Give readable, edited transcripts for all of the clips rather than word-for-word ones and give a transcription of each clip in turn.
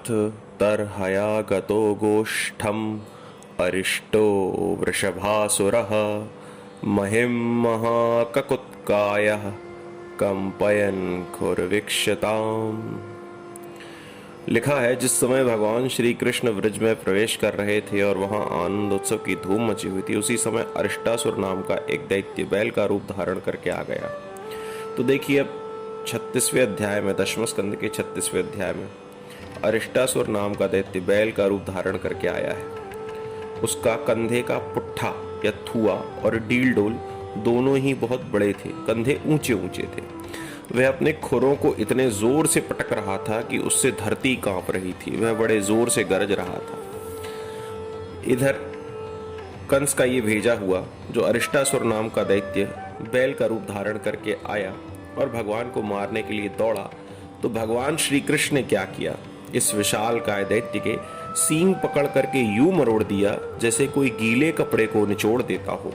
अथ तर्हया गतो गोष्ठम् अरिष्टो वृषभासुरः महिं महाककुत्कायः कंपयन् खुरवीक्षताम्। लिखा है, जिस समय भगवान श्री कृष्ण व्रज में प्रवेश कर रहे थे और वहां आनंद उत्सव की धूम मची हुई थी, उसी समय अरिष्टासुर नाम का एक दैत्य बैल का रूप धारण करके आ गया। तो देखिए, अब 36वें अध्याय में, दशम स्कंद के 36वें अध्याय में अरिष्टासुर नाम का दैत्य बैल का रूप धारण करके आया है। उसका कंधे का पुट्ठा या थुआ और डील डोल दोनों ही बहुत बड़े थे, कंधे ऊंचे ऊंचे थे। वह अपने खुरों को इतने जोर से पटक रहा था कि उससे धरती कांप रही थी। वह बड़े जोर से गरज रहा था। इधर कंस का ये भेजा हुआ जो अरिष्टासुर नाम का दैत्य बैल का रूप धारण करके आया और भगवान को मारने के लिए दौड़ा, तो भगवान श्री कृष्ण ने क्या किया, इस विशाल काय दैत्य के सींग पकड़ करके यूं मरोड़ दिया जैसे कोई गीले कपड़े को निचोड़ देता हो।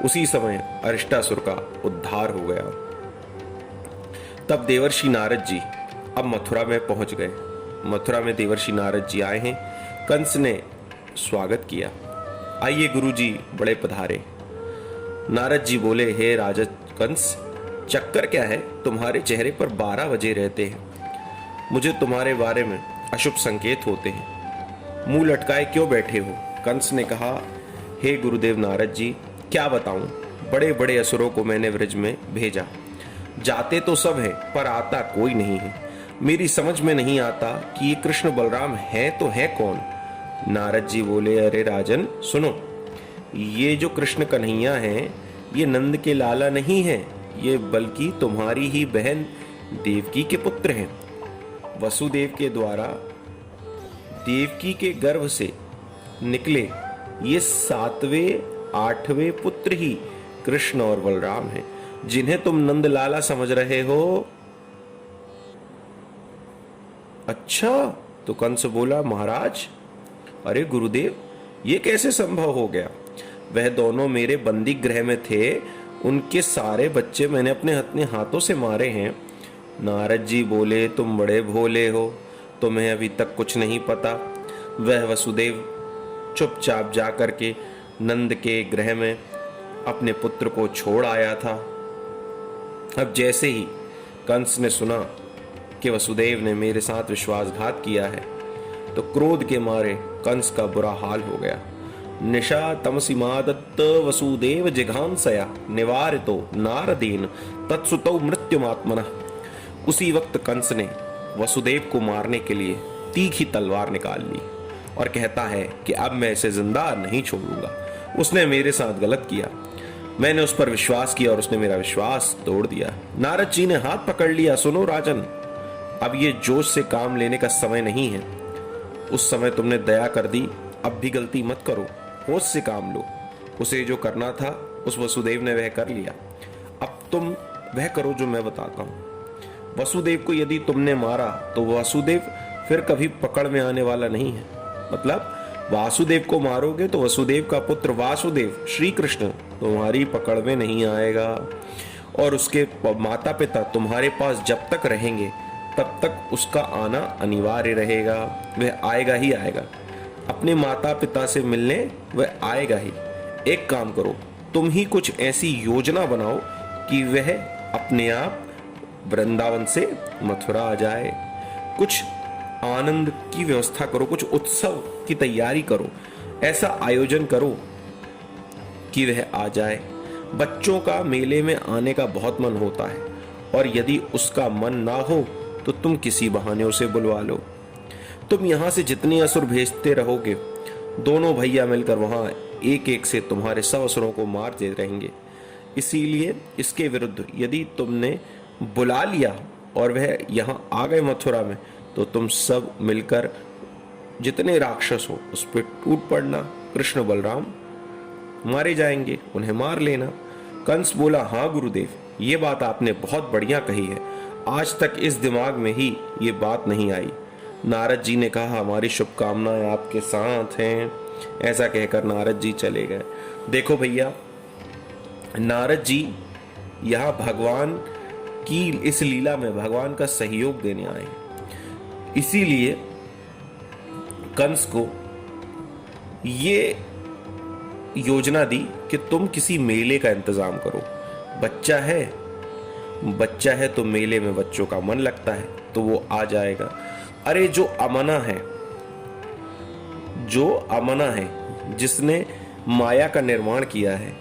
उसी समय अरिष्टासुर का उद्धार हो गया। तब देवर्षि नारद जी अब मथुरा में पहुंच गए। मथुरा में देवर्षि नारद जी आए हैं। कंस ने स्वागत किया। आइए गुरुजी, बड़े पधारे। नारद जी बोले, हे राजा कंस, चक्कर क्या है? तुम्हारे चेहरे पर 12 बजे रहते हैं। मुझे तुम्हारे बारे में अशुभ संकेत होते हैं। मुंह लटकाए क्यों बैठे हो? कंस ने कहा, हे गुरुदेव नारद जी, क्या बताऊं, बड़े बड़े असुरों को मैंने व्रज में भेजा। जाते तो सब है पर आता कोई नहीं है। मेरी समझ में नहीं आता कि ये कृष्ण बलराम है तो है कौन। नारद जी बोले, अरे राजन सुनो, ये जो कृष्ण कन्हैया हैं, ये नंद के लाला नहीं है, ये बल्कि तुम्हारी ही बहन देवकी के पुत्र हैं। वसुदेव के द्वारा देवकी के गर्भ से निकले ये 7वें 8वें पुत्र ही कृष्ण और बलराम हैं, जिन्हें तुम नंद लाला समझ रहे हो। अच्छा, तो कंस बोला, महाराज, अरे गुरुदेव, ये कैसे संभव हो गया? वह दोनों मेरे बंदी गृह में थे, उनके सारे बच्चे मैंने अपने हाथों से मारे हैं। नारद जी बोले, तुम बड़े भोले हो, तुम्हें अभी तक कुछ नहीं पता। वह वसुदेव चुपचाप जा करके नंद के गृह में अपने पुत्र को छोड़ आया था। अब जैसे ही कंस ने सुना कि वसुदेव ने मेरे साथ विश्वासघात किया है, तो क्रोध के मारे कंस का बुरा हाल हो गया। निशा तमसिमादत्त वसुदेव जिघांसया निवारितो नारदेन तत्सुतौ मृत्युमात्मनः। उसी वक्त कंस ने वसुदेव को मारने के लिए तीखी तलवार निकाल ली और कहता है कि अब मैं इसे जिंदा नहीं छोड़ूंगा। उसने मेरे साथ गलत किया, मैंने उस पर विश्वास किया और उसने मेरा विश्वास तोड़ दिया। नारद जी ने हाथ पकड़ लिया, सुनो राजन, अब ये जोश से काम लेने का समय नहीं है। उस समय तुमने दया कर दी, अब भी गलती मत करो, होश से काम लो। उसे जो करना था उस वसुदेव ने वह कर लिया, अब तुम वह करो जो मैं बताता हूं। वसुदेव को यदि तुमने मारा तो वसुदेव फिर कभी पकड़ में आने वाला नहीं है। मतलब वासुदेव को मारोगे तो वसुदेव का पुत्र वासुदेव श्री कृष्ण तुम्हारी पकड़ में नहीं आएगा, और उसके माता पिता तुम्हारे पास जब तक रहेंगे तब तक उसका आना अनिवार्य रहेगा। वह आएगा ही आएगा, अपने माता पिता से मिलने वह आएगा ही। एक काम करो, तुम ही कुछ ऐसी योजना बनाओ कि वह अपने आप वृंदावन से मथुरा आ जाए। कुछ आनंद की व्यवस्था करो, कुछ उत्सव की तैयारी करो, ऐसा आयोजन करो कि वह आ जाए। बच्चों का मेले में आने का बहुत मन होता है, और यदि उसका मन ना हो तो तुम किसी बहाने उसे बुलवा लो। तुम यहां से जितने असुर भेजते रहोगे, दोनों भैया मिलकर वहां एक एक से तुम्हारे सब असुरों को मार दे रहेंगे। इसीलिए इसके विरुद्ध यदि तुमने बुला लिया और वह यहां आ गए मथुरा में, तो तुम सब मिलकर जितने राक्षस हो उस पर टूट पड़ना। कृष्ण बलराम मारे जाएंगे, उन्हें मार लेना। कंस बोला, हाँ गुरुदेव, ये बात आपने बहुत बढ़िया कही है, आज तक इस दिमाग में ही ये बात नहीं आई। नारद जी ने कहा, हमारी शुभकामनाएं आपके साथ हैं। ऐसा कहकर नारद जी चले गए। देखो भैया, नारद जी यहाँ भगवान की इस लीला में भगवान का सहयोग देने आए हैं। इसीलिए कंस को ये योजना दी कि तुम किसी मेले का इंतजाम करो। बच्चा है तो मेले में बच्चों का मन लगता है, तो वो आ जाएगा। अरे जो अमना है, जिसने माया का निर्माण किया है,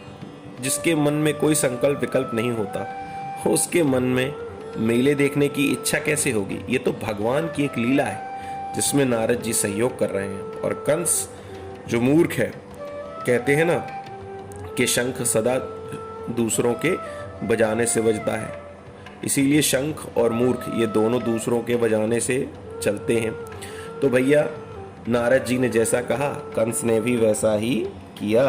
जिसके मन में कोई संकल्प विकल्प नहीं होता, उसके मन में मेले देखने की इच्छा कैसे होगी? ये तो भगवान की एक लीला है जिसमें नारद जी सहयोग कर रहे हैं। और कंस जो मूर्ख है, कहते हैं ना कि शंख सदा दूसरों के बजाने से बजता है, इसीलिए शंख और मूर्ख ये दोनों दूसरों के बजाने से चलते हैं। तो भैया नारद जी ने जैसा कहा, कंस ने भी वैसा ही किया।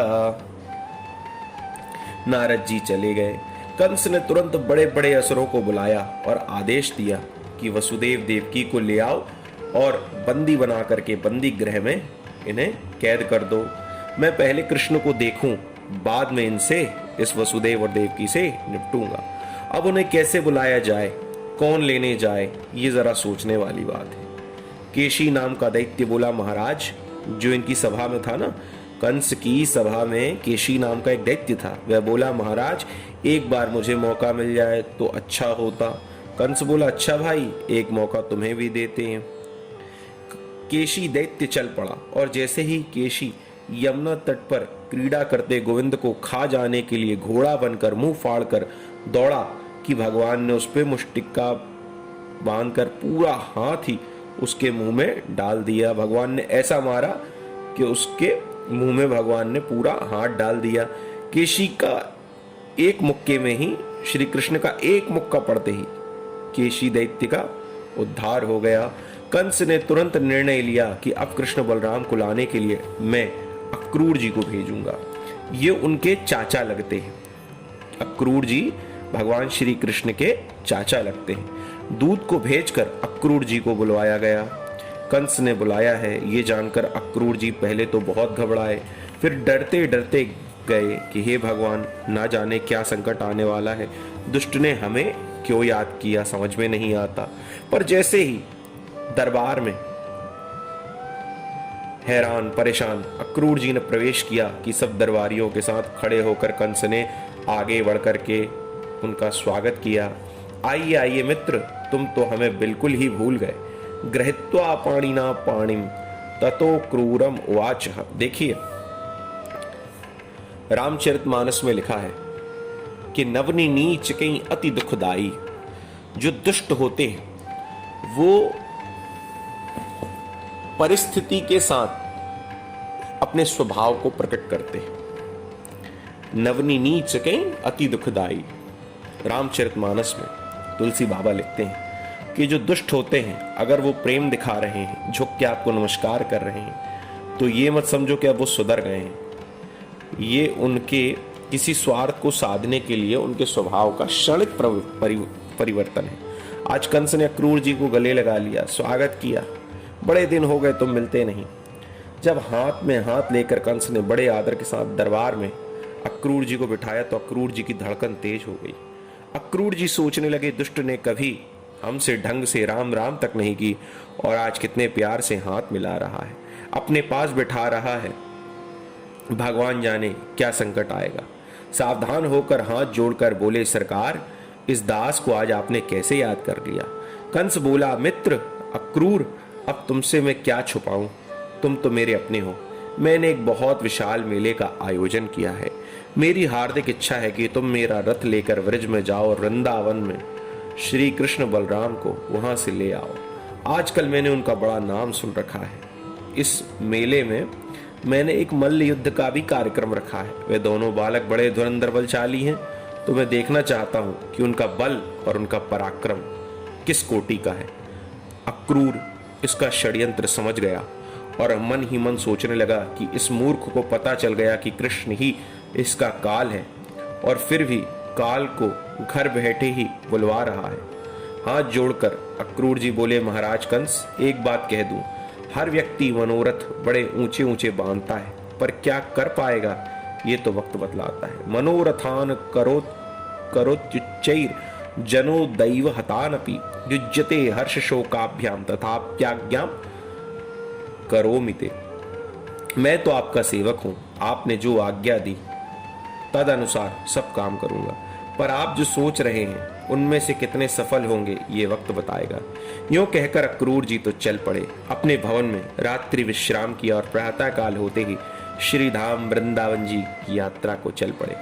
नारद जी चले गए। कंस ने तुरंत बड़े बड़े असुरों को बुलाया और आदेश दिया कि वसुदेव देवकी को ले आओ और बंदी बना करके बंदी गृह में इन्हें कैद कर दो। मैं पहले कृष्ण को देखूं, बाद में इनसे, इस वसुदेव और देवकी से निपटूंगा। अब उन्हें कैसे बुलाया जाए, कौन लेने जाए, ये जरा सोचने वाली बात है। केशी नाम का दैत्य बोला, महाराज, जो इनकी सभा में था ना, कंस की सभा में केशी नाम का एक दैत्य था। वह बोला, महाराज एक बार मुझे मौका मिल जाए तो अच्छा होता। कंस बोला, अच्छा भाई, एक मौका तुम्हें भी देते हैं। केशी दैत्य चल पड़ा और जैसे ही केशी यमुना तट पर क्रीड़ा करते गोविंद को खा जाने के लिए घोड़ा बनकर मुंह फाड़कर दौड़ा कि भगवान ने उस पे मुष्टिका बांधकर पूरा हाथ ही उसके मुंह में डाल दिया। भगवान ने ऐसा मारा कि उसके मुंह में भगवान ने पूरा हाथ डाल दिया। केशी का एक मुक्के में ही, श्री कृष्ण का एक मुक्का पड़ते ही केशी दैत्य का उद्धार हो गया। कंस ने तुरंत निर्णय लिया कि अब कृष्ण बलराम को लाने के लिए मैं अक्रूर जी को भेजूंगा। ये उनके चाचा लगते हैं। अक्रूर जी भगवान श्री कृष्ण के चाचा लगते हैं। दूत को भेजकर अक्रूर जी को बुलवाया गया। कंस ने बुलाया है ये जानकर अक्रूर जी पहले तो बहुत घबराए, फिर डरते डरते गए कि हे भगवान, ना जाने क्या संकट आने वाला है, दुष्ट ने हमें क्यों याद किया, समझ में नहीं आता। पर जैसे ही दरबार में हैरान परेशान अक्रूर जी ने प्रवेश किया कि सब दरबारियों के साथ खड़े होकर कंस ने आगे बढ़कर के उनका स्वागत किया। आइए आइए मित्र, तुम तो हमें बिल्कुल ही भूल गए। गृहीत्वा पाणिना पाणिम ततो क्रूरम उवाच। देखिए रामचरितमानस में लिखा है कि नवनी नीच कहीं अति दुखदाई। जो दुष्ट होते हैं वो परिस्थिति के साथ अपने स्वभाव को प्रकट करते हैं। नवनी नीच कहीं अति दुखदाई, रामचरितमानस में तुलसी बाबा लिखते हैं कि जो दुष्ट होते हैं, अगर वो प्रेम दिखा रहे हैं, झुक के आपको नमस्कार कर रहे हैं, तो ये मत समझो कि अब वो सुधर गए हैं। ये उनके किसी स्वार्थ को साधने के लिए उनके स्वभाव का क्षणिक परिवर्तन है। आज कंस ने अक्रूर जी को गले लगा लिया, स्वागत किया, बड़े दिन हो गए तुम मिलते नहीं। जब हाथ में हाथ लेकर कंस ने बड़े आदर के साथ दरबार में अक्रूर जी को बिठाया तो अक्रूर जी की धड़कन तेज हो गई। अक्रूर जी सोचने लगे, दुष्ट ने कभी हमसे ढंग से राम राम तक नहीं की और आज कितने प्यार से हाथ मिला रहा है, अपने पास बिठा रहा है। भगवान जाने क्या संकट आएगा। सावधान होकर हाथ जोड़कर बोले, सरकार, इस दास को आज आपने कैसे याद कर लिया? कंस बोला, मित्र अक्रूर, अब तुमसे मैं क्या छुपाऊं, तुम तो मेरे अपने हो। मैंने एक बहुत विशाल मेले का आयोजन किया है। मेरी हार्दिक इच्छा है कि तुम मेरा रथ लेकर व्रज में जाओ और वृंदावन में श्री कृष्ण बलराम को वहां से ले आओ। आजकल मैंने उनका बड़ा नाम सुन रखा है। इस मेले में मैंने एक मल्ल युद्ध का भी कार्यक्रम रखा है। वे दोनों बालक बड़े धुरंधर बलशाली हैं, तो मैं देखना चाहता हूं कि उनका बल और उनका पराक्रम किस कोटि का है। अक्रूर इसका षड्यंत्र समझ गया और मन ही मन सोचने लगा कि इस मूर्ख को पता चल गया कि कृष्ण ही इसका काल है और फिर भी काल को घर बैठे ही बुलवा रहा है। हाथ जोड़कर अक्रूर जी बोले, महाराज कंस, एक बात कह दूं, हर व्यक्ति मनोरथ बड़े ऊंचे ऊंचे बांधता है, पर क्या कर पाएगा ये तो वक्त बतलाता है। मनोरथान करोत्युच्चैर जनो दैव हतानपि युज्यते हर्ष शोकाभ्याम तथाप्याज्ञाम करोमिते। मैं तो आपका सेवक हूं, आपने जो आज्ञा दी तद अनुसार सब काम करूंगा, पर आप जो सोच रहे हैं उनमें से कितने सफल होंगे ये वक्त बताएगा। यूं कहकर अक्रूर जी तो चल पड़े अपने भवन में, रात्रि विश्राम किया और प्रातः काल होते ही श्री धाम वृंदावन जी की यात्रा को चल पड़े।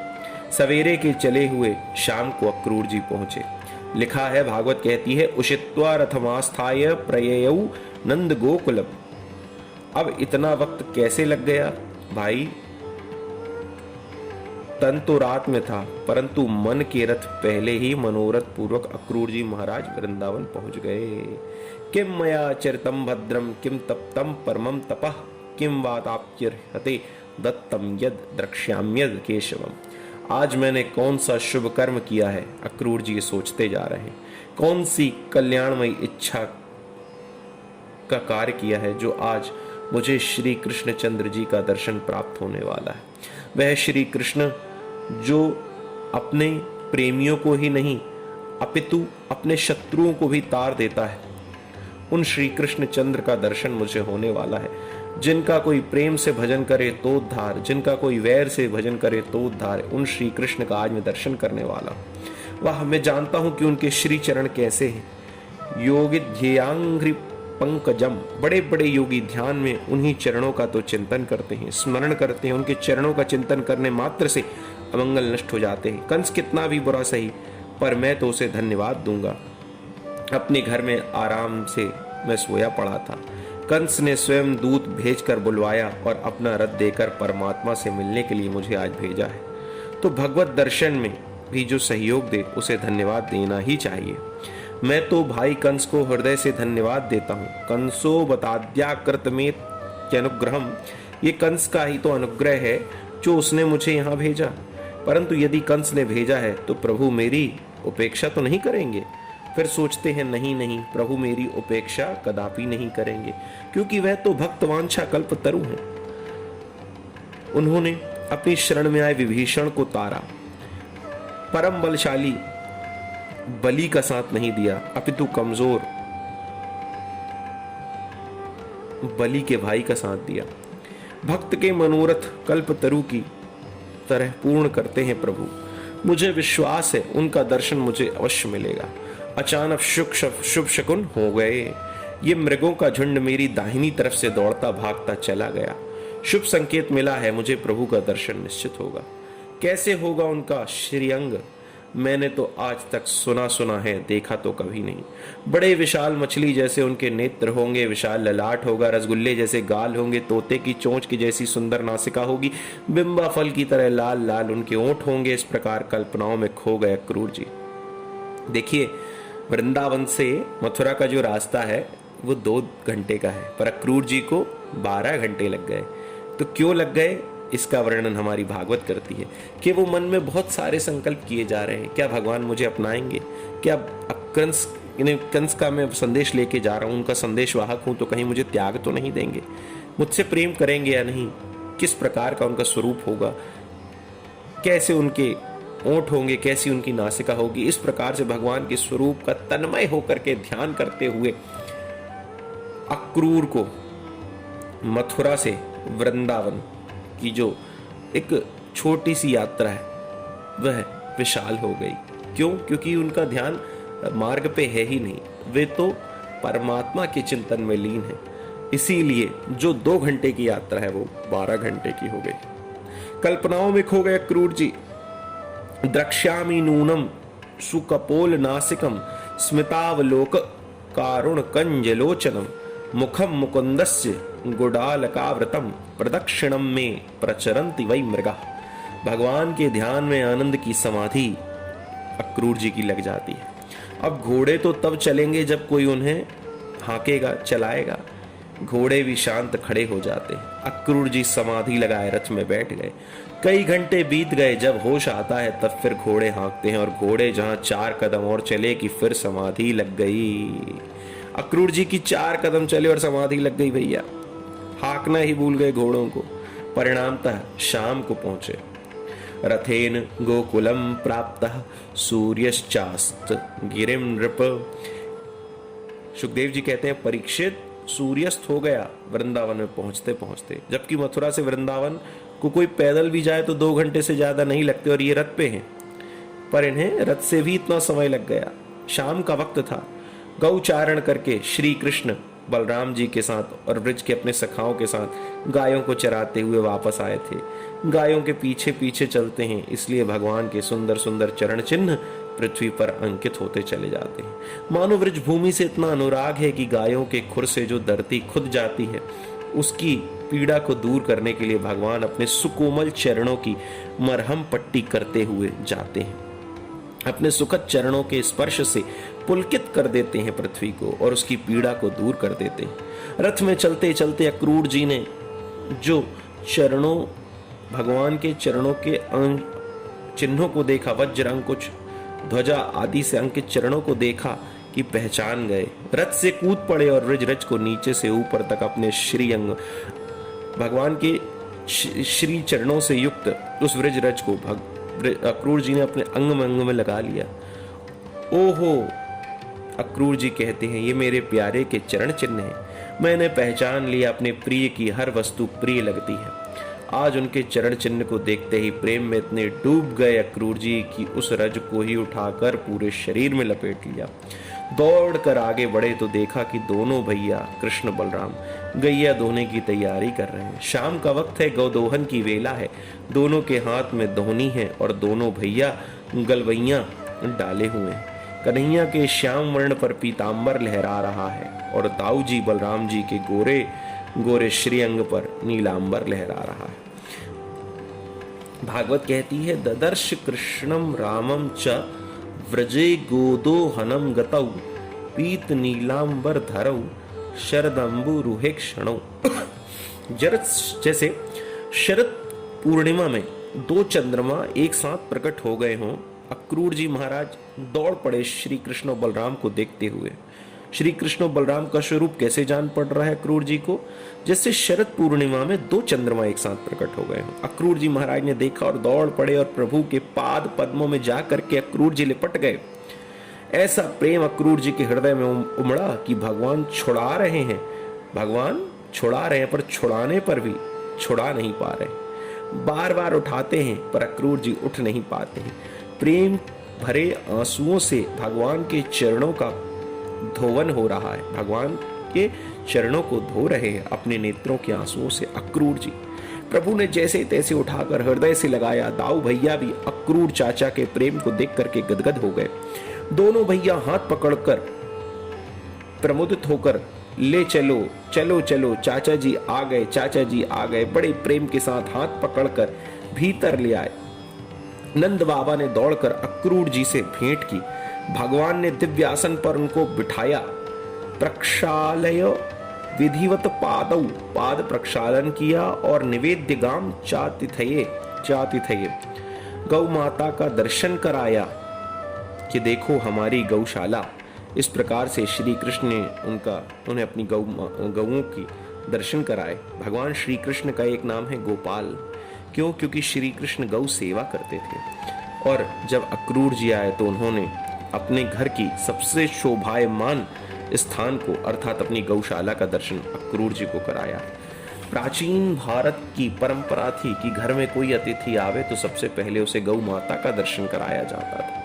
सवेरे के चले हुए शाम को अक्रूर जी पहुंचे। लिखा है, भागवत कहती है, उषित्वा रथमास्थाय प्रययौ नंद गोकुलम। अब इतना वक्त कैसे लग गया भाई? तन तो रात में था, परंतु मन के रथ पहले ही मनोरथ पूर्वक अक्रूर जी महाराज वृंदावन पहुंच गए। किम मया चरितम भद्रम किम तप्तम परमम तपः किम वाताप्यर्हते दत्तम यद द्रक्ष्याम्यद केशवम। आज मैंने कौन सा शुभ कर्म किया है, अक्रूर जी सोचते जा रहे हैं। कौन सी कल्याणमयी इच्छा का कार्य किया है जो आज मुझे श्री कृष्णचंद्र जी का दर्शन प्राप्त होने वाला है। वह श्री कृष्ण जो अपने प्रेमियों को ही नहीं अपितु अपने शत्रुओं को भी तार देता है, उन श्री कृष्ण चंद्र का दर्शन मुझे होने वाला है। जिनका कोई प्रेम से भजन करे तो उद्धार, जिनका कोई वैर से भजन करे तो उद्धार, उन श्री कृष्ण का आज मैं दर्शन करने वाला। वह मैं जानता हूं कि उनके श्री चरण कैसे हैं। योगी ध्येयांघ्रि पंकजम, बड़े बड़े योगी ध्यान में उन्हीं चरणों का तो चिंतन करते हैं, स्मरण करते हैं। उनके चरणों का चिंतन करने मात्र से अमंगल नष्ट हो जाते हैं। कंस कितना भी बुरा सही, पर मैं तो उसे धन्यवाद दूंगा। अपने घर में आराम से मैं सोया पड़ा था, कंस ने स्वयं दूत भेजकर बुलवाया और अपना रथ देकर परमात्मा से मिलने के लिए मुझे आज भेजा है। तो भगवत दर्शन में भी जो सहयोग दे उसे धन्यवाद देना ही चाहिए। मैं तो भाई कंस को हृदय से धन्यवाद देता हूँ। कंसो बताद्याकृत में अनुग्रहम, ये कंस का ही तो अनुग्रह है जो उसने मुझे यहाँ भेजा। परंतु यदि कंस ने भेजा है तो प्रभु मेरी उपेक्षा तो नहीं करेंगे। फिर सोचते हैं नहीं नहीं, प्रभु मेरी उपेक्षा कदापि नहीं करेंगे, क्योंकि वह तो भक्तवांछा कल्प तरु हैं। उन्होंने अपनी शरण में आए विभीषण को तारा, परम बलशाली बलि का साथ नहीं दिया, अपितु कमजोर बलि के भाई का साथ दिया। भक्त के मनोरथ कल्प तरु की तरह पूर्ण करते हैं प्रभु। मुझे विश्वास है उनका दर्शन मुझे अवश्य मिलेगा। अचानक शुभ शकुन हो गए। ये मृगों का झुंड मेरी दाहिनी तरफ से दौड़ता भागता चला गया। शुभ संकेत मिला है, मुझे प्रभु का दर्शन निश्चित होगा। कैसे होगा उनका श्रीअंग? मैंने तो आज तक सुना है, देखा तो कभी नहीं। बड़े विशाल मछली जैसे उनके नेत्र होंगे, विशाल ललाट होगा, रसगुल्ले जैसे गाल होंगे, तोते की चोंच की जैसी सुंदर नासिका होगी, बिंबा फल की तरह लाल लाल उनके ओंठ होंगे। इस प्रकार कल्पनाओं में खो गए अक्रूर जी। देखिए, वृंदावन से मथुरा का जो रास्ता है वो 2 घंटे का है, पर अक्रूर जी को 12 घंटे लग गए। तो क्यों लग गए, इसका वर्णन हमारी भागवत करती है कि वो मन में बहुत सारे संकल्प किए जा रहे हैं। क्या भगवान मुझे अपनाएंगे? क्या कंस का मैं संदेश लेके जा रहा हूँ, उनका संदेश वाहक हूँ, तो कहीं मुझे त्याग तो नहीं देंगे? मुझसे प्रेम करेंगे या नहीं? किस प्रकार का उनका स्वरूप होगा? कैसे उनके ओंठ होंगे? कैसी उनकी नासिका होगी? इस प्रकार से भगवान के स्वरूप का तन्मय होकर के ध्यान करते हुए अक्रूर को मथुरा से वृंदावन की जो एक छोटी सी यात्रा है वह विशाल हो गई। क्यों? क्योंकि उनका ध्यान मार्ग पे है ही नहीं, वे तो परमात्मा के चिंतन में लीन है। इसीलिए जो 2 घंटे की यात्रा है वो 12 घंटे की हो गई। कल्पनाओं में खो गए अक्रूर जी। द्रक्ष्यामि नूनम सुकपोल नासिकम स्मितावलोक कारुण कंजलोचनम मुखम मुकुंदस्य गुडालकावृतम प्रदक्षिणम में प्रचरन्ति वै मृगा। भगवान के ध्यान में आनंद की समाधि अक्रूर जी की लग जाती है। अब घोड़े तो तब चलेंगे जब कोई उन्हें हाकेगा, चलाएगा। घोड़े भी शांत खड़े हो जाते हैं। अक्रूर जी समाधि लगाए रथ में बैठ गए। कई घंटे बीत गए। जब होश आता है तब फिर घोड़े हाँकते हैं, और घोड़े जहां 4 कदम और चले कि फिर समाधि लग गई। अक्रूर जी की 4 कदम चले और समाधि लग गई भैया। हाँकना ही भूल गए घोड़ों को। परिणामतः शाम को पहुंचे। रथेन गोकुलम प्राप्तः सूर्यश्चास्त गिरिम नृप। सुखदेव जी कहते हैं परीक्षित सूर्यास्त हो गया वृंदावन में पहुंचते पहुंचते, जबकि मथुरा से वृंदावन को कोई पैदल भी जाए तो 2 घंटे से ज्यादा नहीं लगते और ये रथ पे हैं, पर इन्हें रथ से भी इतना समय लग गया। शाम का वक्त था। गौचारण करके श्री कृष्ण बलराम जी के साथ और ब्रज के अपने सखाओं के साथ गायों को चराते हुए वापस आए थे। गायों के पीछे पीछे चलते हैं, इसलिए भगवान के सुंदर सुंदर चरण चिन्ह पृथ्वी पर अंकित होते चले जाते हैं। मानो ब्रज भूमि से इतना अनुराग है कि गायों के खुर से जो धरती खुद जाती है, उसकी पीड़ा को दूर करने के लिए भगवान अपने सुकोमल चरणों की मरहम पट्टी करते हुए जाते हैं। अपने सुखद चरणों के स्पर्श से पुलकित कर देते हैं पृथ्वी को और उसकी पीड़ा को दूर कर देते हैं। रथ में चलते चलते अक्रूर जी ने जो चरणों, भगवान के चरणों के चिन्हों को देखा, वज्र, अंकुश, ध्वजा आदि से अंकित चरणों को देखा कि पहचान गए। रथ से कूद पड़े और रज को नीचे से ऊपर तक अपने श्री अंग, भगवान के श्री चरणों से युक्त उस रज को अक्रूर जी ने अपने अंग में लगा लिया। ओहो, अक्रूर जी कहते हैं ये मेरे प्यारे के चरण चिन्ह हैं। मैंने पहचान लिया, अपने प्रिय की हर वस्तु प्रिय लगती है। आज उनके चरण चिन्ह को देखते ही प्रेम में इतने डूब गए अक्रूर जी कि उस रज को ही उठाकर पूरे शरीर में लपेट लिया। दौड़ कर आगे बढ़े तो देखा कि दोनों भैया कृष्ण बलराम गैया दोहने की तैयारी कर रहे हैं। शाम का वक्त है, गौदोहन की वेला है। दोनों के हाथ में दोहनी है और दोनों भैया गलवैया डाले हुए हैं। कन्हैया के श्याम वर्ण पर पीतांबर लहरा रहा है और दाऊ जी बलराम जी के गोरे गोरे श्रीअंग पर नीलांबर लहरा रहा है। भागवत कहती है ददर्श कृष्णम रामम च व्रजे गोदोहनम गतौ पीत नीलांबर धरौ शरदंबु रुहे क्षणौ। जैसे शरद पूर्णिमा में 2 चंद्रमा एक साथ प्रकट हो गए हों, अक्रूर जी महाराज दौड़ पड़े श्री कृष्ण और बलराम को देखते हुए। श्री कृष्ण और बलराम का स्वरूप कैसे जान पड़ रहा है अक्रूर जी को? जैसे शरद पूर्णिमा में 2 चंद्रमा एक साथ प्रकट हो गए हों। अक्रूर जी महाराज ने देखा और दौड़ पड़े और प्रभु के पाद पद्मों में जाकर के अक्रूर जी लिपट गए। ऐसा प्रेम अक्रूर जी के हृदय में उमड़ा कि भगवान छुड़ा रहे हैं, भगवान छुड़ा रहे हैं, पर छुड़ाने पर भी छुड़ा नहीं पा रहे। बार बार उठाते हैं पर अक्रूर जी उठ नहीं पाते हैं। प्रेम भरे आंसुओं से भगवान के चरणों का धोवन हो रहा है। भगवान के चरणों को धो रहे हैं अपने नेत्रों के आंसुओं से अक्रूर जी। प्रभु ने जैसे तैसे उठाकर हृदय से लगाया। दाऊ भैया भी अक्रूर चाचा के प्रेम को देख करके गदगद हो गए। दोनों भैया हाथ पकड़कर प्रमुदित होकर ले चलो चलो चलो, चाचा जी आ गए, चाचा जी आ गए। बड़े प्रेम के साथ हाथ पकड़कर भीतर ले आए। नंद बाबा ने दौड़कर अक्रूर जी से भेंट की। भगवान ने दिव्य आसन पर उनको बिठाया। प्रक्षालय विधिवत पादौ, पाद प्रक्षालन किया और निवेद्य गाम चातिथये गौ माता का दर्शन कराया कि देखो हमारी गौशाला। इस प्रकार से श्री कृष्ण ने उन्हें अपनी गौओं की दर्शन कराए। भगवान श्री कृष्ण का एक नाम है गोपाल। क्यों? क्योंकि श्री कृष्ण गौ सेवा करते थे। और जब अक्रूर जी आए तो उन्होंने अपने घर की सबसे शोभायमान स्थान को अर्थात अपनी गौशाला का दर्शन अक्रूर जी को कराया। प्राचीन भारत की परंपरा थी कि घर में कोई अतिथि आवे तो सबसे पहले उसे गौ माता का दर्शन कराया जाता था।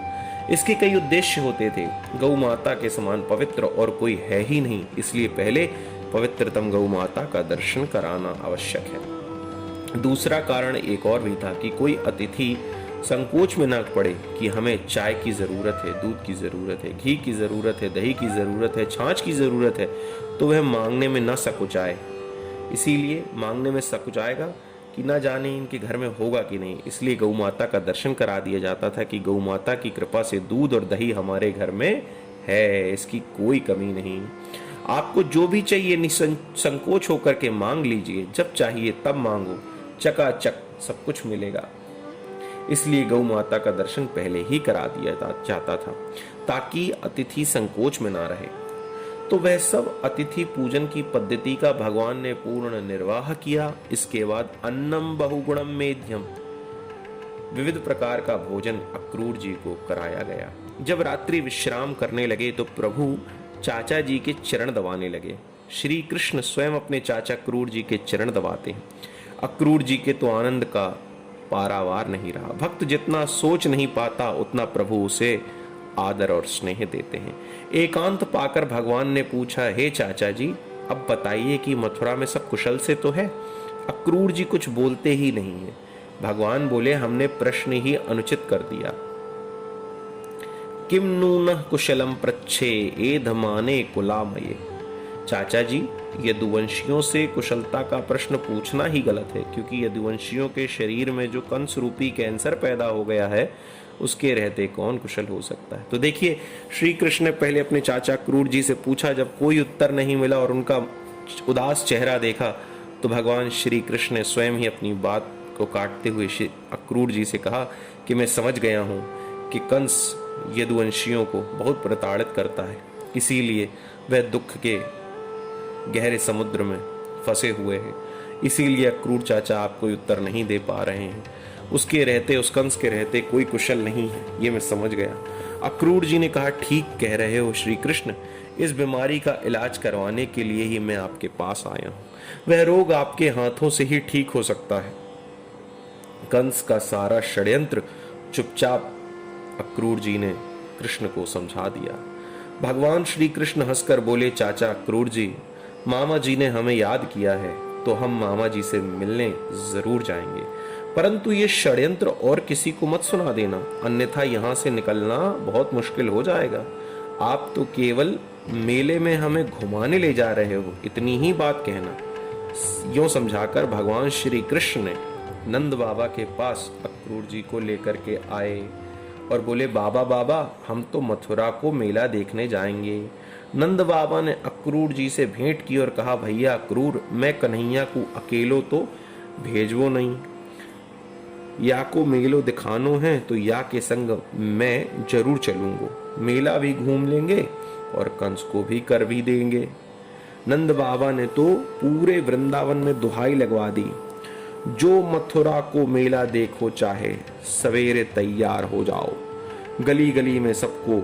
इसके कई उद्देश्य होते थे। गौ माता के समान पवित्र और कोई है ही नहीं, इसलिए पहले पवित्रतम गौ माता का दर्शन कराना आवश्यक है। दूसरा कारण एक और भी था कि कोई अतिथि संकोच में न पड़े कि हमें चाय की जरूरत है, दूध की जरूरत है, घी की जरूरत है, दही की जरूरत है, छाछ की जरूरत है, तो वह मांगने में न सकुचाए। इसीलिए मांगने में सकुचाएगा कि न जाने इनके घर में होगा कि नहीं, इसलिए गौ माता का दर्शन करा दिया जाता था कि गौ माता की कृपा से दूध और दही हमारे घर में है, इसकी कोई कमी नहीं। आपको जो भी चाहिए निसंकोच होकर के मांग लीजिए, जब चाहिए तब मांगो, चकाचक सब कुछ मिलेगा। इसलिए गौ माता का दर्शन पहले ही करा दिया जाता था ताकि अतिथि संकोच में ना रहे। तो वह सब अतिथि पूजन की पद्धति का भगवान ने पूर्ण निर्वाह किया। इसके बाद अन्नम बहुगुणम मेध्यम, विविध प्रकार का भोजन अक्रूर जी को कराया गया। जब रात्रि विश्राम करने लगे तो प्रभु चाचा जी के चरण दबाने लगे। श्री कृष्ण स्वयं अपने चाचा क्रूर जी के चरण दबाते हैं। अक्रूर जी के तो आनंद का पारावार नहीं रहा। भक्त जितना सोच नहीं पाता उतना प्रभु उसे आदर और स्नेह देते हैं। एकांत पाकर भगवान ने पूछा, हे चाचा जी, अब बताइए कि मथुरा में सब कुशल से तो है? अक्रूर जी कुछ बोलते ही नहीं है। भगवान बोले, हमने प्रश्न ही अनुचित कर दिया। किम नूनः कुशलम पृच्छे एधमाने कुलामये। चाचा जी, यदुवंशियों से कुशलता का प्रश्न पूछना ही गलत है, क्योंकि यदुवंशियों के शरीर में जो कंस रूपी कैंसर पैदा हो गया है उसके रहते कौन कुशल हो सकता है। तो देखिए, श्री कृष्ण ने पहले अपने चाचा क्रूर जी से पूछा, जब कोई उत्तर नहीं मिला और उनका उदास चेहरा देखा तो भगवान श्री कृष्ण ने स्वयं ही अपनी बात को काटते हुए अक्रूर जी से कहा कि मैं समझ गया हूँ कि कंस यदुवंशियों को बहुत प्रताड़ित करता है, इसीलिए वह दुख के गहरे समुद्र में फंसे हुए हैं। इसीलिए अक्रूर चाचा आप कोई उत्तर नहीं दे पा रहे हैं। उसके रहते, उस कंस के रहते कोई कुशल नहीं है, ये मैं समझ गया। अक्रूर जी ने कहा, ठीक कह रहे हो श्री कृष्ण, इस बीमारी का इलाज करवाने के लिए ही मैं आपके पास आया हूँ। वह रोग आपके हाथों से ही ठीक हो सकता है। कंस का सारा षड्यंत्र चुपचाप अक्रूर जी ने कृष्ण को समझा दिया। भगवान श्री कृष्ण हंसकर बोले, चाचा अक्रूर जी, मामा जी ने हमें याद किया है तो हम मामा जी से मिलने जरूर जाएंगे, परंतु ये षड्यंत्र और किसी को मत सुना देना, अन्यथा यहाँ से निकलना बहुत मुश्किल हो जाएगा। आप तो केवल मेले में हमें घुमाने ले जा रहे हो, इतनी ही बात कहना। यूं समझाकर भगवान श्री कृष्ण ने नंद बाबा के पास अक्रूर जी को लेकर के आए और बोले, बाबा बाबा, हम तो मथुरा को मेला देखने जाएंगे। नंद बाबा ने अक्रूर जी से भेंट की और कहा, भैया अक्रूर, मैं कन्हैया को अकेलो तो भेजवो नहीं, या को मेलो दिखानो है तो या के संग मैं जरूर चलूंगा, मेला भी घूम लेंगे और कंस को भी कर भी देंगे। नंद बाबा ने तो पूरे वृंदावन में दुहाई लगवा दी, जो मथुरा को मेला देखो चाहे सवेरे तैयार हो जाओ। गली गली में सबको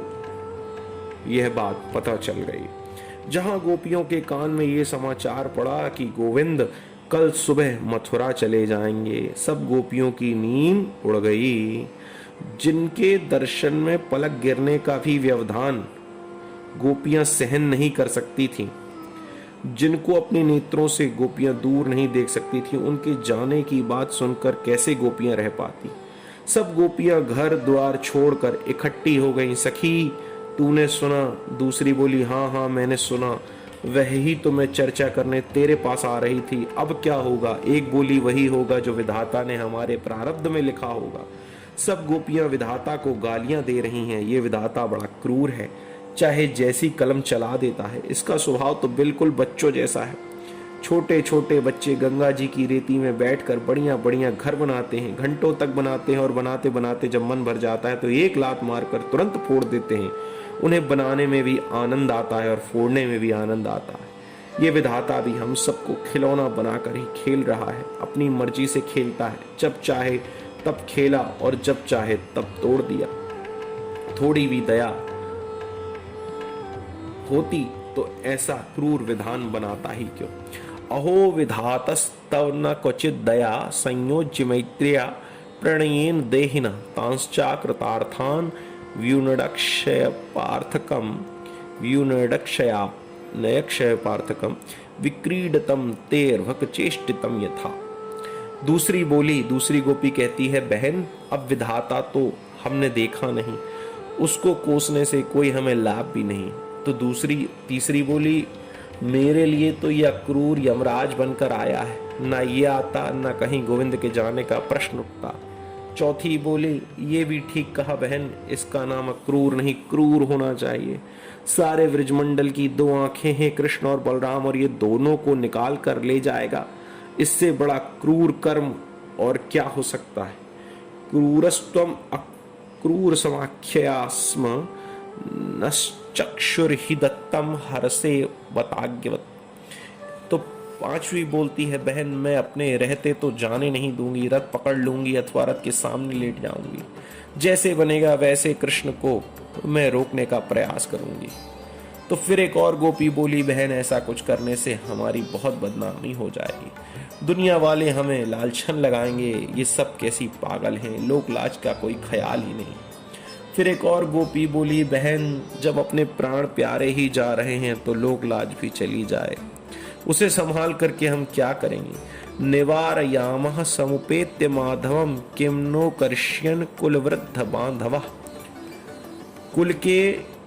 यह बात पता चल गई। जहां गोपियों के कान में यह समाचार पड़ा कि गोविंद कल सुबह मथुरा चले जाएंगे, सब गोपियों की नींद उड़ गई। जिनके दर्शन में पलक गिरने का भी व्यवधान गोपियां सहन नहीं कर सकती थीं, जिनको अपने नेत्रों से गोपियां दूर नहीं देख सकती थी, उनके जाने की बात सुनकर कैसे गोपियां रह पाती। सब गोपियां घर द्वार छोड़कर इकट्ठी हो गईं। सखी, तूने सुना? दूसरी बोली, हाँ हाँ मैंने सुना, वही तो मैं चर्चा करने तेरे पास आ रही थी। अब क्या होगा? एक बोली, वही होगा जो विधाता ने हमारे प्रारब्ध में लिखा होगा। सब गोपियां विधाता को गालियां दे रही हैं, ये विधाता बड़ा क्रूर है, चाहे जैसी कलम चला देता है। इसका स्वभाव तो बिल्कुल बच्चों जैसा है। छोटे छोटे बच्चे गंगा जी की रेती में बैठकर बढ़िया बढ़िया घर बनाते हैं, घंटों तक बनाते हैं, और बनाते बनाते जब मन भर जाता है तो एक लात मारकर तुरंत फोड़ देते हैं। उन्हें बनाने में भी आनंद आता है और फोड़ने में भी आनंद आता है। ये विधाता भी हम सबको खिलौना बनाकर ही खेल रहा है, अपनी मर्जी से खेलता है। जब चाहे तब खेला और जब चाहे तब तोड़ दिया। थोड़ी भी दया होती तो ऐसा क्रूर विधान बनाता ही क्यों। अहो विधातस्तव न क्वचित दया संयोज्य मैत्रिया प्रणयेन देहिन तांश्चाकृतार्थान व्यूनडक्षय पार्थकम विक्रीडतम तेर्भक चेष्टितम यथा। दूसरी बोली, दूसरी गोपी कहती है, बहन अब विधाता तो हमने देखा नहीं, उसको कोसने से कोई हमें लाभ भी नहीं। तो तीसरी बोली, मेरे लिए तो यह क्रूर यमराज बनकर आया है, ना ये आता ना कहीं गोविंद के जाने का प्रश्न उठता। चौथी बोली, ये भी ठीक कहा बहन, इसका नाम क्रूर नहीं क्रूर होना चाहिए। सारे ब्रजमंडल की दो आंखें हैं कृष्ण और बलराम, और ये दोनों को निकाल कर ले जाएगा। इससे बड़ा क्रूर कर्म और क्या हो सकता है। क्रूरस्त्वम अक्रूर समाख्यास्म नश्चक्षुर्हि दत्तम हरसे वताग्यवत। तो पांचवी बोलती है, बहन मैं अपने रहते तो जाने नहीं दूंगी, रथ पकड़ लूंगी अथवा रथ के सामने लेट जाऊंगी। जैसे बनेगा वैसे कृष्ण को मैं रोकने का प्रयास करूंगी। तो फिर एक और गोपी बोली, बहन ऐसा कुछ करने से हमारी बहुत बदनामी हो जाएगी, दुनिया वाले हमें लालछन लगाएंगे, ये सब कैसी पागल हैं, लोक लाज का कोई ख्याल ही नहीं। फिर एक और गोपी बोली, बहन जब अपने प्राण प्यारे ही जा रहे हैं तो लोक लाज भी चली जाए, उसे संभाल करके हम क्या करेंगे। निवारयामः समुपेत्य माधवम किम नो कर्ष्यन कुल वृद्ध बांधवा। कुल के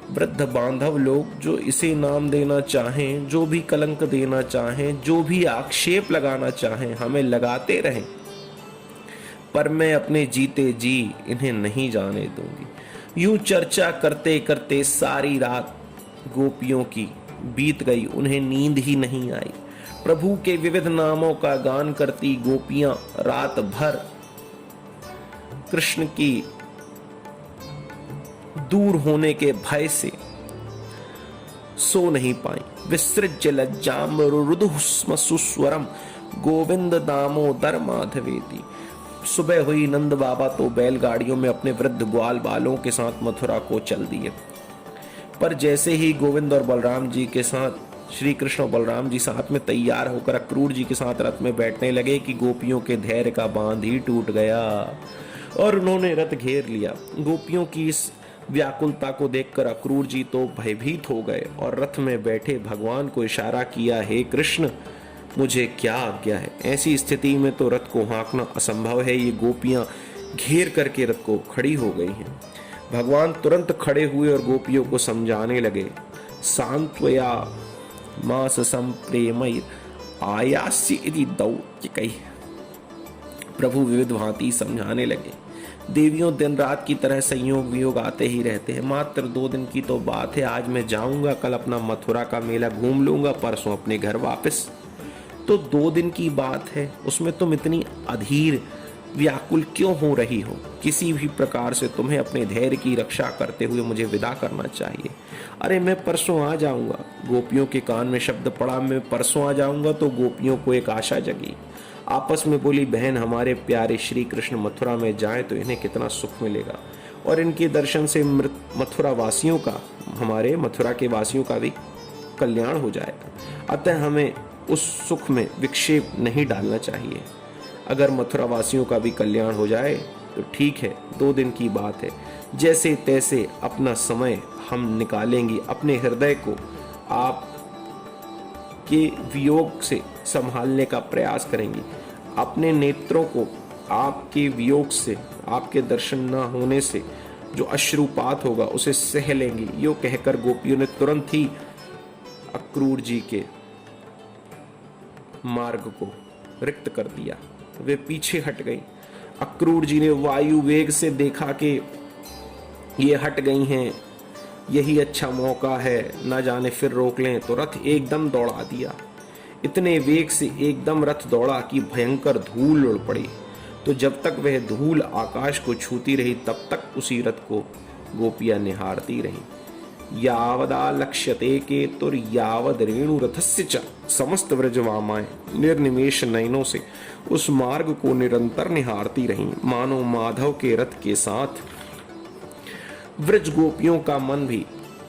वृद्ध बांधव लोग जो इसे नाम देना चाहें, जो भी कलंक देना चाहें, जो भी आक्षेप लगाना चाहें, हमें लगाते रहें, पर मैं अपने जीते जी इन्हें नहीं जाने दूंगी। यूं चर्चा करते करते सारी रात गोपियों की बीत गई, उन्हें नींद ही नहीं आई। प्रभु के विविध नामों का गान करती गोपियां रात भर कृष्ण की दूर होने के भय से सो नहीं पाई। विसृज्य लज्जाम रुदुस्म सुस्वरम गोविंद दामोदर माधवेति। सुबह हुई, नंद बाबा तो बैलगाड़ियों में अपने वृद्ध ग्वाल बालों के साथ मथुरा को चल दिए। पर जैसे ही गोविंद और बलराम जी के साथ, श्री कृष्ण और बलराम जी साथ में तैयार होकर अक्रूर जी के साथ रथ में बैठने लगे कि गोपियों के धैर्य का बांध ही टूट गया और उन्होंने रथ घेर लिया। गोपियों की इस व्याकुलता को देखकर अक्रूर जी तो भयभीत हो गए और रथ में बैठे भगवान को इशारा किया, हे कृष्ण मुझे क्या आज्ञा है। ऐसी स्थिति में तो रथ को हाँकना असंभव है, ये गोपियां घेर करके रथ को खड़ी हो गई हैं। भगवान तुरंत खड़े हुए और गोपियों को समझाने लगे। सांत्वया मास संप्रेमैर आयास्य इति दौत्यकै। प्रभु विविध भांति समझाने लगे। देवियों दिन रात की तरह संयोग वियोग आते ही रहते हैं, मात्र 2 दिन की तो बात है। आज मैं जाऊंगा, कल अपना मथुरा का मेला घूम लूंगा, परसों अपने घर वापस। तो 2 दिन की बात है, उसमें तुम इतनी अधीर व्याकुल क्यों हो रही हो। किसी भी प्रकार से तुम्हें अपने धैर्य की रक्षा करते हुए मुझे विदा करना चाहिए। अरे मैं परसों आ जाऊंगा। गोपियों के कान में शब्द पड़ा, मैं परसों आ जाऊंगा, तो गोपियों को एक आशा जगी। आपस में बोली, बहन हमारे प्यारे श्री कृष्ण मथुरा में जाएं तो इन्हें कितना सुख मिलेगा और इनके दर्शन से मथुरा वासियों का, हमारे मथुरा के वासियों का भी कल्याण हो जाएगा। अतः हमें उस सुख में विक्षेप नहीं डालना चाहिए। अगर मथुरा वासियों का भी कल्याण हो जाए तो ठीक है, 2 दिन की बात है, जैसे तैसे अपना समय हम निकालेंगे, अपने हृदय को आप के वियोग से संभालने का प्रयास करेंगे, अपने नेत्रों को आपके वियोग से, आपके दर्शन न होने से जो अश्रुपात होगा उसे सह लेंगे। यो कहकर गोपियों ने तुरंत ही अक्रूर जी के मार्ग को रिक्त कर दिया, वे पीछे हट गई। अक्रूर जी ने वायु वेग से देखा कि ये हट गई हैं, यही अच्छा मौका है, न जाने फिर रोक लें, तो रथ एकदम दौड़ा दिया। इतने वेग से एकदम रथ दौड़ा कि भयंकर धूल उड़ पड़ी। तो जब तक वह धूल आकाश को छूती रही तब तक उसी रथ को गोपियां निहारती रही। यावदा लक्ष्यते केतुर यावद रेणु रथस्य च। समस्त व्रजवामाएं निर्निमेष नयनों से उस मार्ग को निरंतर निहारती रहीं, मानो माधव के रथ के साथ व्रज गोपियों का मन भी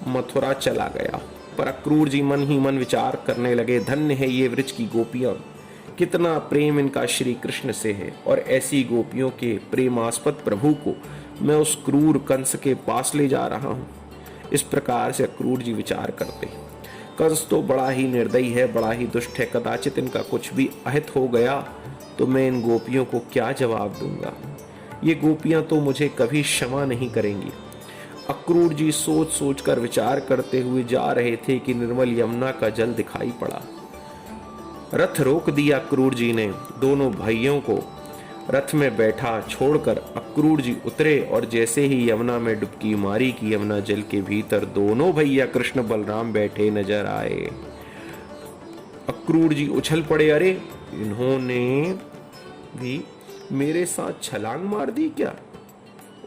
मथुरा चला गया। पर अक्रूर जी मन ही मन विचार करने लगे, धन्य है ये व्रज की गोपियां, कितना प्रेम इनका श्री कृष्ण से है, और ऐसी गोपियों के प्रेमास्पद प्रभु को मैं उस क्रूर कंस के पास ले जा रहा हूं। इस प्रकार से अक्रूर जी विचार करते। कंस तो बड़ा ही निर्दयी है, बड़ा ही दुष्ट है, कदाचित इनका कुछ भी अहित हो गया तो मैं इन गोपियों को क्या जवाब दूंगा। ये गोपियां तो मुझे कभी क्षमा नहीं करेंगी। अक्रूर जी सोच सोच कर विचार करते हुए जा रहे थे कि निर्मल यमुना का जल दिखाई पड़ा। रथ रोक दिया अक्रूर जी ने, दोनों भाइयों को रथ में बैठा छोड़कर अक्रूर जी उतरे और जैसे ही यमुना में डुबकी मारी कि यमुना जल के भीतर दोनों भैया कृष्ण बलराम बैठे नजर आए। अक्रूर जी उछल पड़े, अरे इन्होंने भी मेरे साथ छलांग मार दी क्या।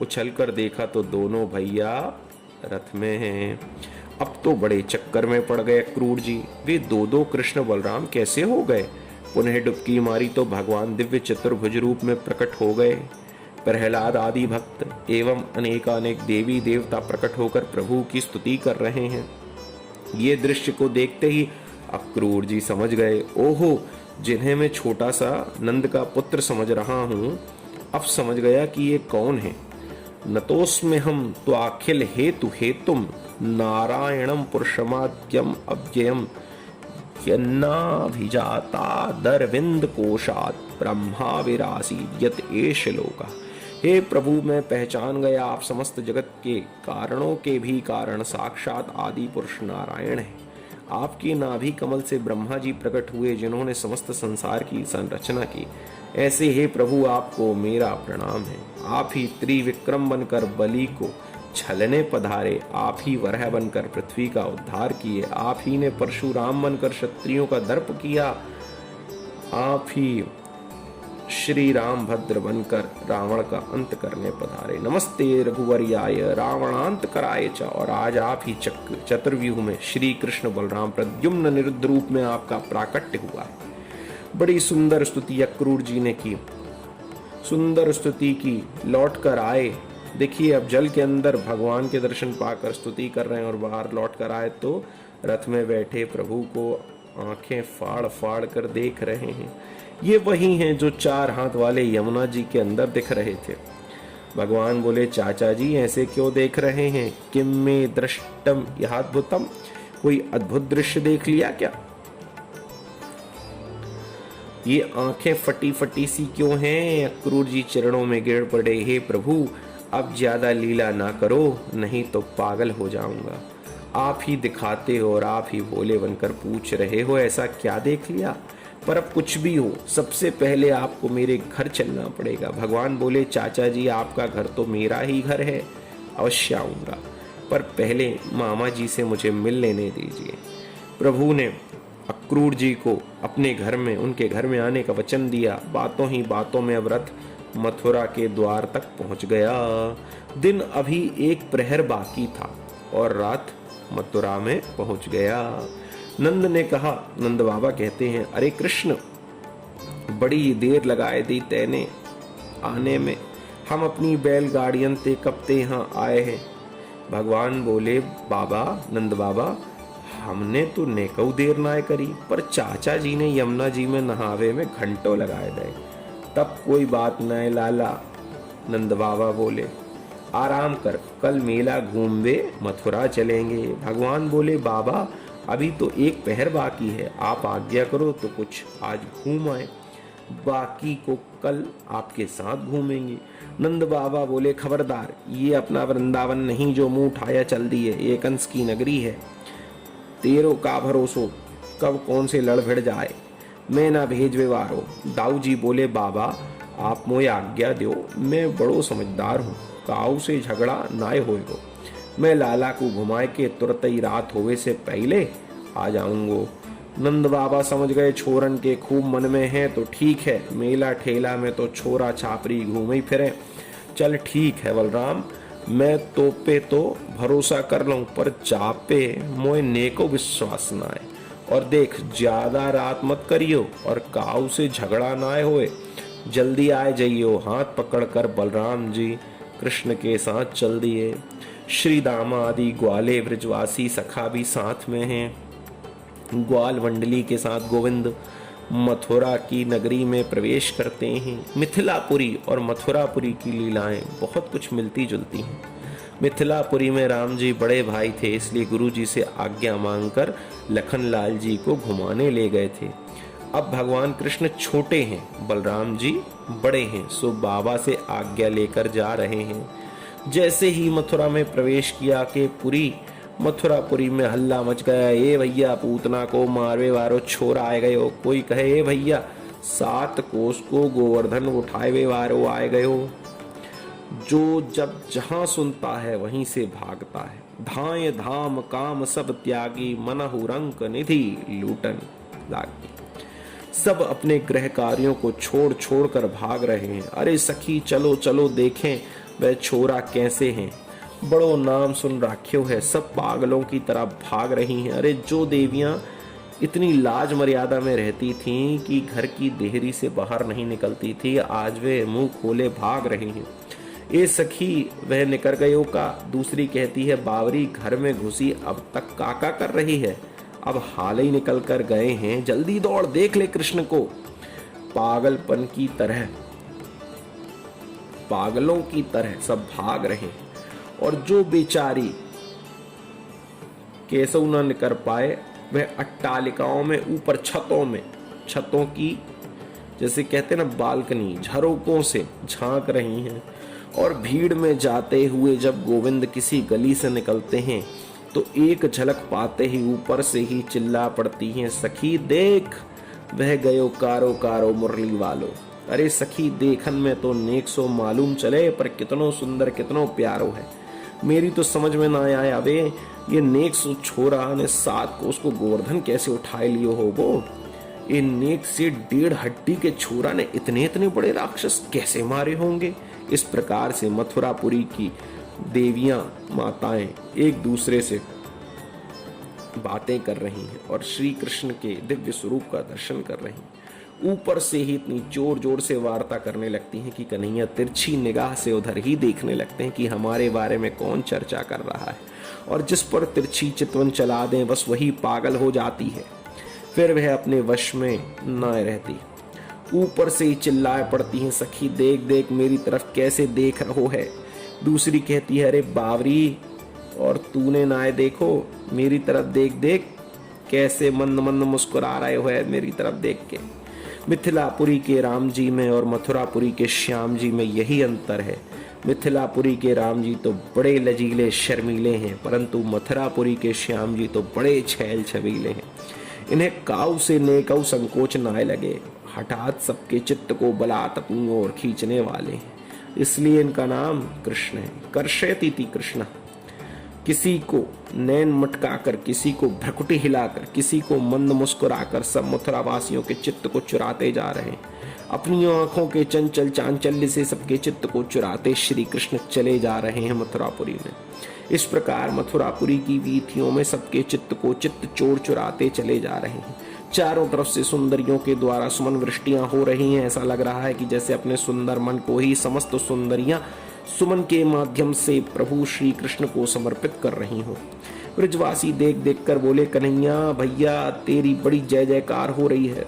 उछलकर देखा तो दोनों भैया रथ में हैं। अब तो बड़े चक्कर में पड़ गए क्रूर जी। वे दो दो कृष्ण बलराम कैसे हो गए? पुनः डुबकी मारी तो भगवान दिव्य चतुर्भुज रूप में प्रकट हो गए। प्रहलाद आदि भक्त एवं अनेकानेक देवी देवता प्रकट होकर प्रभु की स्तुति कर रहे हैं। ये दृश्य को देखते ही अक्रूर जी समझ गए, ओहो, जिन्हें मैं छोटा सा नंद का पुत्र समझ रहा हूँ, अब समझ गया कि ये कौन है। नतोस्मे हम तो अखिल हेतु हेतुम नारायणम पुरुषमाद्यम अव्ययम यन्नाभिजाता दरविंद कोशात ब्रह्मा विरासी यत एष लोका। हे प्रभु, मैं पहचान गया आप समस्त जगत के कारणों के भी कारण साक्षात आदि पुरुष नारायण है। आपकी नाभि कमल से ब्रह्मा जी प्रकट हुए, जिन्होंने समस्त संसार की संरचना की। ऐसे हे प्रभु, आपको मेरा प्रणाम है। आप ही त्रिविक्रम बनकर बलि को छलने पधारे, आप ही वरह बनकर पृथ्वी का उद्धार किए, आप ही ने परशुराम बनकर क्षत्रियों का दर्प किया, आप ही श्री राम भद्र बनकर रावण का अंत करने पधारे। नमस्ते रघुवरियाय रावणांत कराय च। और आज आप ही चतुर्व्यूह में श्री कृष्ण बलराम प्रद्युम्न निरुद्ध रूप में आपका प्राकट्य हुआ है। बड़ी सुंदर स्तुति अक्रूर जी ने की, सुंदर स्तुति की, लौट कर आए। देखिए, अब जल के अंदर भगवान के दर्शन पाकर स्तुति कर रहे हैं और बाहर लौट कर आए तो रथ में बैठे प्रभु को आंखें फाड़ फाड़ कर देख रहे हैं। ये वही हैं जो 4 हाथ वाले यमुना जी के अंदर दिख रहे थे। भगवान बोले, चाचा जी ऐसे क्यों देख रहे हैं? किम में दृष्टम यहाद्भुतम, कोई अद्भुत दृश्य देख लिया क्या? ये आंखें फटी फटी सी क्यों हैं? अक्रूर जी चरणों में गिर पड़े, हे प्रभु, अब ज्यादा लीला ना करो, नहीं तो पागल हो जाऊंगा। आप ही दिखाते हो और आप ही भोले बनकर पूछ रहे हो ऐसा क्या देख लिया? पर अब कुछ भी हो, सबसे पहले आपको मेरे घर चलना पड़ेगा। भगवान बोले, चाचा जी आपका घर तो मेरा ही घर है, अवश्य आऊंगा, पर पहले मामा जी से मुझे मिल लेने दीजिए। प्रभु ने अक्रूर जी को अपने घर में, उनके घर में आने का वचन दिया। बातों ही बातों में अब रथ मथुरा के द्वार तक पहुंच गया। दिन अभी 1 प्रहर बाकी था और रात मथुरा में पहुंच गया। नंद ने कहा, नंद बाबा कहते हैं, अरे कृष्ण, बड़ी देर लगाए दी तैने आने में, हम अपनी बैलगाड़ियन ते कब ते यहाँ आए हैं। भगवान बोले, बाबा, नंद बाबा, हमने तो नेकऊ देर ना करी, पर चाचा जी ने यमुना जी में नहावे में घंटों लगाए दे। तब कोई बात न लाला। नंद बाबा बोले, आराम कर, कल मेला घूमवे मथुरा चलेंगे। भगवान बोले, बाबा अभी तो 1 पहर बाकी है, आप आज्ञा करो तो कुछ आज घूम आए, बाकी को कल आपके साथ घूमेंगे। नंद बाबा बोले, खबरदार, ये अपना वृंदावन नहीं जो मुंह उठाया चल दिए, ये कंस की नगरी है, तेरो का भरोसो कब कौन से लड़ भिड़ जाए, मैं ना भेजवे वारो। दाऊ जी बोले, बाबा आप मोए आज्ञा दो, मैं बड़ो समझदार हूँ, काऊ से झगड़ा नाय होएगो, मैं लाला को घुमाए के तुरंत ही रात होवे से पहले आ जाऊंगो। नंद बाबा समझ गए छोरन के खूब मन में है तो ठीक है, मेला ठेला में तो छोरा छापरी घूमे ही फिरे। चल ठीक है बलराम, मैं तो पे तो भरोसा कर लूं, पर चापे मोए नेको विश्वास ना है। और देख, ज्यादा रात मत करियो और काऊ से झगड़ा ना होए, जल्दी आए जाइयो। हाथ पकड़कर बलराम जी कृष्ण के साथ चल दिए। श्री दामा आदि ग्वाले ब्रजवासी सखा भी साथ में हैं। ग्वाल मंडली के साथ गोविंद मथुरा की नगरी में प्रवेश करते हैं। मिथिलापुरी और मथुरापुरी की लीलाएं बहुत कुछ मिलती जुलती हैं। मिथिलापुरी में राम जी बड़े भाई थे, इसलिए गुरु जी से आज्ञा मांगकर लखन लाल जी को घुमाने ले गए थे। अब भगवान कृष्ण छोटे हैं, बलराम जी बड़े हैं, सो बाबा से आज्ञा लेकर जा रहे हैं। जैसे ही मथुरा में प्रवेश किया कि पुरी मथुरापुरी में हल्ला मच गया। ए भैया, पूतना को मारवे वारो छोरा आए गए हो। कोई कहे, ए भैया, 7 कोस को गोवर्धन उठाए वे वारो आए गए हो। जो जब जहां सुनता है वहीं से भागता है। धाय धाम काम सब त्यागी, मनहु रंक निधि लूटन लागी। सब अपने गृह कार्यों को छोड़ छोड़ कर भाग रहे हैं। अरे सखी, चलो चलो देखें वह छोरा कैसे हैं। बड़ो नाम सुन राख्यो है, सब पागलों की तरह भाग रही हैं। अरे जो देवियां इतनी लाज मर्यादा में रहती थीं कि घर की देहरी से बाहर नहीं निकलती थी, आज वे मुंह खोले भाग रही हैं। ए सखी वह निकर गयो का। दूसरी कहती है बावरी घर में घुसी अब तक काका कर रही है, अब हाल ही निकल कर गए हैं, जल्दी दौड़ देख ले कृष्ण को। पागलपन की तरह, पागलों की तरह सब भाग रहे हैं। और जो बेचारी केसव न निकर पाए वह अट्टालिकाओं में, ऊपर छतों में, छतों की जैसे कहते ना बालकनी, झरोकों से झांक रही हैं। और भीड़ में जाते हुए जब गोविंद किसी गली से निकलते हैं तो एक झलक पाते ही ऊपर से ही चिल्ला पड़ती हैं, सखी देख वह गयो कारो कारो मुरली वालो। अरे सखी देखन में तो नेक सो मालूम चले, पर कितनो सुंदर कितनो प्यारो है। मेरी तो समझ में ना आया वे ये नेक सो छोरा ने साथ को उसको गोवर्धन कैसे उठाए लियो होगो। ये नेक से 1.5 हड्डी के छोरा ने इतने इतने बड़े राक्षस कैसे मारे होंगे। इस प्रकार से मथुरापुरी की देवियां माताएं एक दूसरे से बातें कर रही हैं और श्री कृष्ण के दिव्य स्वरूप का दर्शन कर रही हैं। ऊपर से ही इतनी जोर जोर से वार्ता करने लगती हैं कि कन्हैया तिरछी निगाह से उधर ही देखने लगते हैं कि हमारे बारे में कौन चर्चा कर रहा है, और जिस पर तिरछी चितवन चला दें बस वही पागल हो जाती है, फिर वह अपने वश में न रहती। ऊपर से ही चिल्लाए पड़ती हैं, सखी देख देख मेरी तरफ कैसे देख रहो है। दूसरी कहती है अरे बावरी और तूने ना देखो मेरी तरफ देख देख कैसे मंद मंद मुस्कुरा रहे हो है मेरी तरफ देख के। मिथिलापुरी के राम जी में और मथुरापुरी के श्याम जी में यही अंतर है। मिथिलापुरी के राम जी तो बड़े लजीले शर्मीले हैं, परंतु मथुरापुरी के श्याम जी तो बड़े छैल छबीले हैं। इन्हें काऊ से नेकाऊ संकोच नाए लगे, हठात सबके चित्त को बलात् अपनी ओर खींचने वाले हैं, इसलिए इनका नाम कृष्ण है। कर्षयति कृष्ण, किसी को नैन मटकाकर, किसी को भ्रकुटी हिलाकर, किसी को मंद मुस्कुराकर सब मथुरावासियों के चित्त को चुराते जा रहे हैं। अपनी आंखों के चंचल चांचल्य से सबके चित्त को चुराते श्री कृष्ण चले जा रहे हैं मथुरापुरी में। इस प्रकार मथुरापुरी की वीथियों में सबके चित्त को चित्त चोर चुराते चले जा रहे हैं। चारों तरफ से सुंदरियों के द्वारा सुमन वृष्टियां हो रही हैं। ऐसा लग रहा है कि जैसे अपने सुंदर मन को ही समस्त सुंदरियां सुमन के माध्यम से प्रभु श्री कृष्ण को समर्पित कर रही हो। ब्रजवासी देख देख कर बोले, कन्हैया भैया तेरी बड़ी जय जयकार हो रही है।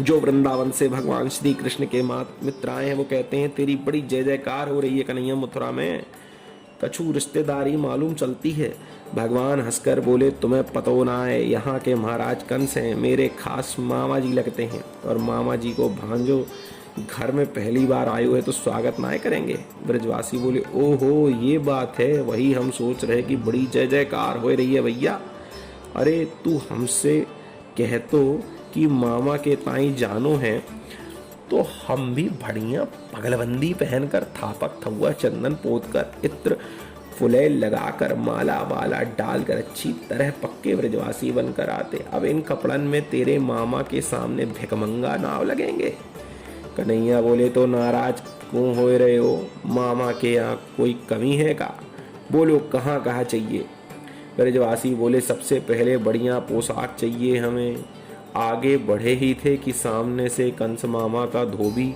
जो वृंदावन से भगवान श्री कृष्ण के मित्र आए हैं वो कहते हैं तेरी बड़ी जय जयकार हो रही है कन्हैया, मथुरा में कछु रिश्तेदारी मालूम चलती है। भगवान हंसकर बोले, तुम्हें पतो ना है, यहाँ के महाराज कंस हैं, मेरे खास मामा जी लगते हैं, और मामा जी को भांजो घर में पहली बार आए हुए तो स्वागत ना करेंगे। ब्रजवासी बोले, ओहो ये बात है, वही हम सोच रहे कि बड़ी जय जयकार हो रही है भैया। अरे तू हमसे कह तो कि मामा के ताई जानो है, तो हम भी बढ़िया पगलबंदी पहनकर, थापक थुआ चंदन पोतकर, इत्र फुले लगाकर, माला वाला डालकर अच्छी तरह पक्के ब्रजवासी बनकर आते। अब इन कपड़न में तेरे मामा के सामने भिकमंगा नाव लगेंगे। कन्हैया बोले, तो नाराज क्यों हो रहे हो? मामा के यहाँ कोई कमी है का? बोलो कहाँ कहाँ चाहिए? ब्रजवासी बोले, सबसे पहले बढ़िया पोशाक चाहिए हमें। आगे बढ़े ही थे कि सामने से कंस मामा का धोबी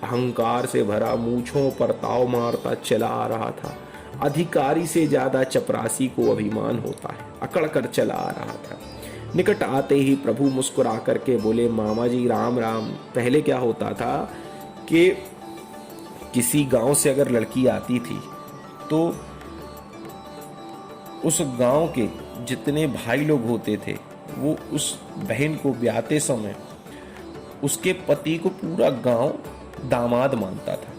अहंकार से भरा मूंछों पर ताव मारता चला आ रहा था। अधिकारी से ज्यादा चपरासी को अभिमान होता है, अकड़ कर चला आ रहा था। निकट आते ही प्रभु मुस्कुरा करके बोले, मामा जी राम राम। पहले क्या होता था कि किसी गांव से अगर लड़की आती थी तो उस गांव के जितने भाई लोग होते थे वो उस बहन को ब्याहते समय उसके पति को पूरा गांव दामाद मानता था,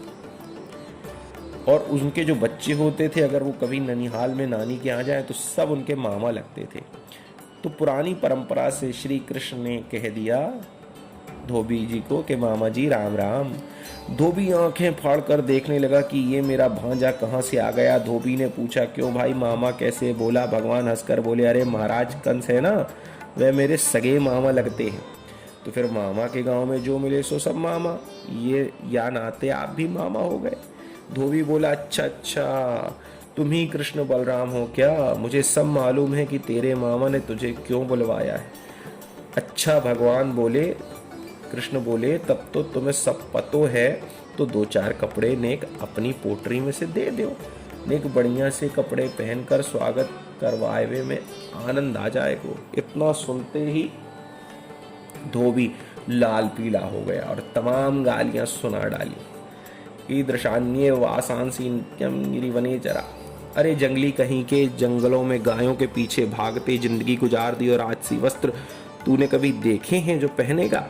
और उनके जो बच्चे होते थे अगर वो कभी ननिहाल में नानी के यहाँ जाए तो सब उनके मामा लगते थे। तो पुरानी परंपरा से श्री कृष्ण ने कह दिया धोबी जी को कि मामा जी राम राम। धोबी आंखें फाड़कर देखने लगा कि ये मेरा भांजा कहाँ से आ गया। धोबी ने पूछा, क्यों भाई मामा कैसे? बोला, भगवान हंसकर बोले, अरे महाराज कंस है ना, वह मेरे सगे मामा लगते हैं। तो फिर मामा के गांव में जो मिले सो सब मामा, ये या नाते आप भी मामा हो गए। धोबी बोला, अच्छा अच्छा, तुम ही कृष्ण बलराम हो क्या? मुझे सब मालूम है कि तेरे मामा ने तुझे क्यों बुलवाया है। अच्छा भगवान बोले, कृष्ण बोले, तब तो तुम्हें सब पतो है, तो दो चार कपड़े नेक अपनी पोटरी में से दे दो। नेक बढ़िया से कपड़े पहनकर स्वागत करवाए में आनंद आ जाएगा। इतना सुनते ही धोबी लाल पीला हो गया और तमाम गालियां सुना डाली। ईदृशान्ये वासांसी नित्यम गिरिवने चरा। अरे जंगली कहीं के, जंगलों में गायों के पीछे भागते जिंदगी गुजार दी, और आज सी वस्त्र तूने कभी देखे हैं जो पहनेगा?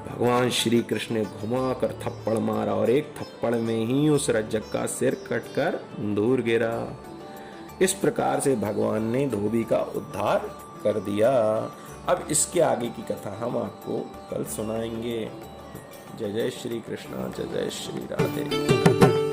भगवान श्री कृष्ण ने घुमा कर थप्पड़ मारा और एक थप्पड़ में ही उस रज्जक का सिर कटकर दूर गिरा। इस प्रकार से भगवान ने धोबी का उद्धार कर दिया। अब इसके आगे की कथा हम आपको कल सुनाएंगे। जय जय श्री कृष्ण, जय जय श्री राधे।